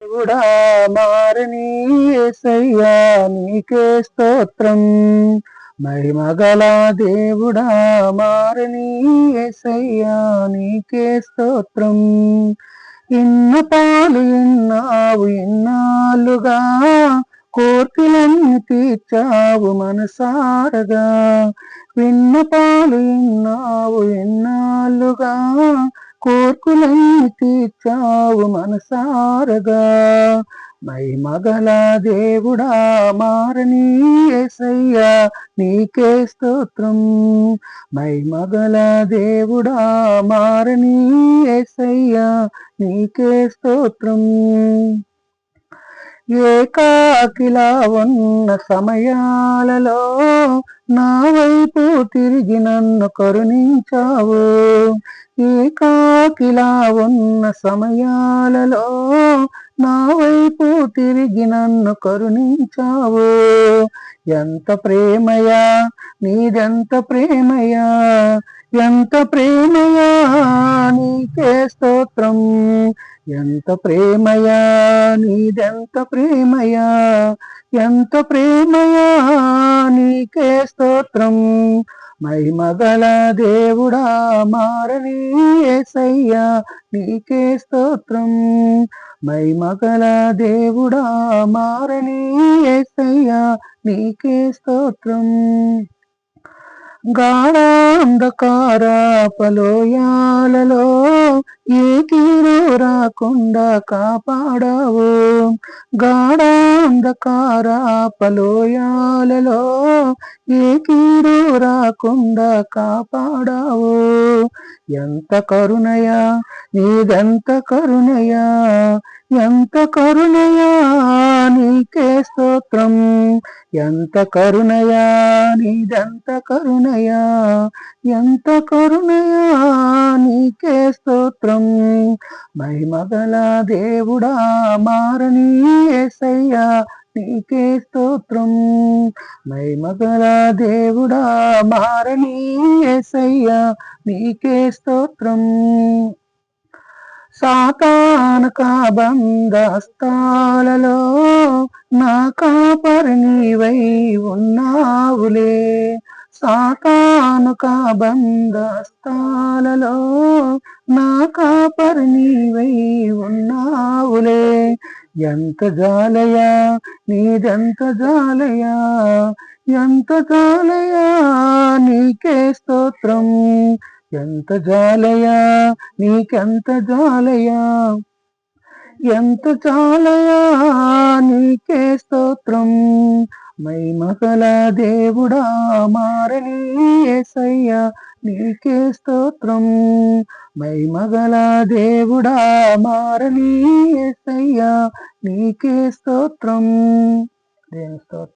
దేవుడా మారని యేసయ్యా నీకే స్తోత్రం. మహిమగల దేవుడా మారని యేసయ్యా నీకే స్తోత్రం. ఇన్నాళ్ళు ఇన్నాళ్ళుగా కోర్కెలన్నీ తీర్చావు మనసారగా. విన్నపాలు ఎన్నాళ్ళుగా కోర్కులన్నీ తీర్చావు మనసారగా. మహిమగల దేవుడా మారని యేసయ్యా నీకే స్తోత్రం. మహిమగల దేవుడా మారని యేసయ్యా నీకే స్తోత్రం. ఏకాకిలా ఉన్న సమయాలలో నా వైపు తిరిగి నన్ను కరుణించావు. ఏకాకిలా ఉన్న సమయాలలో నా వైపు తిరిగి నన్ను కరుణించావు. ఎంత ప్రేమయా నీదెంత ప్రేమయా, ఎంత ప్రేమయా నీకే స్తోత్రం. ఎంత ప్రేమయా నీదెంత ప్రేమయా, ఎంత ప్రేమయా నీకే స్తోత్రం. మహిమగల దేవుడా మారని యేసయ్యా నీకే స్తోత్రం. మహిమగల దేవుడా మారని యేసయ్యా నీకే స్తోత్రం. గాఢాంధకార పలోయాలలో ఏ కీడు రాకుండా కాపాడావు. గాఢాంధకార పలోయాలలో ఏ కీడు రాకుండా కాపాడావు. ఎంత కరుణయా నీదెంత కరుణయా, ఎంత కరుణయా నీకే స్తోత్రం. ఎంత కరుణయా నీదెంత కరుణయా, ఎంత కరుణయా నీకే స్తోత్రం. మహిమగల దేవుడా మారని యేసయ్యా నీకే స్తోత్రం. మహిమగల దేవుడా మారని యేసయ్యా నీకే స్తోత్రం. సాతాను బంధ హస్తాలలో నా కాపరి నీవై ఉన్నావులే. సాతాను బంధ హస్తాలలో నా కాపరి నీవై ఉన్నావులే. ఎంత జాలయా నీదెంత జాలయా, ఎంత జాలయా నీకే స్తోత్రం. ఎంత జాలయా నీకెంత జాలయా, ఎంత జాలయా నీకే స్తోత్రం. మహిమగల దేవుడా మారని యేసయ్యా నీకే స్తోత్రం. మహిమగల దేవుడా మారని యేసయ్యా నీకే స్తోత్రం. దేవుని స్తోత్రం.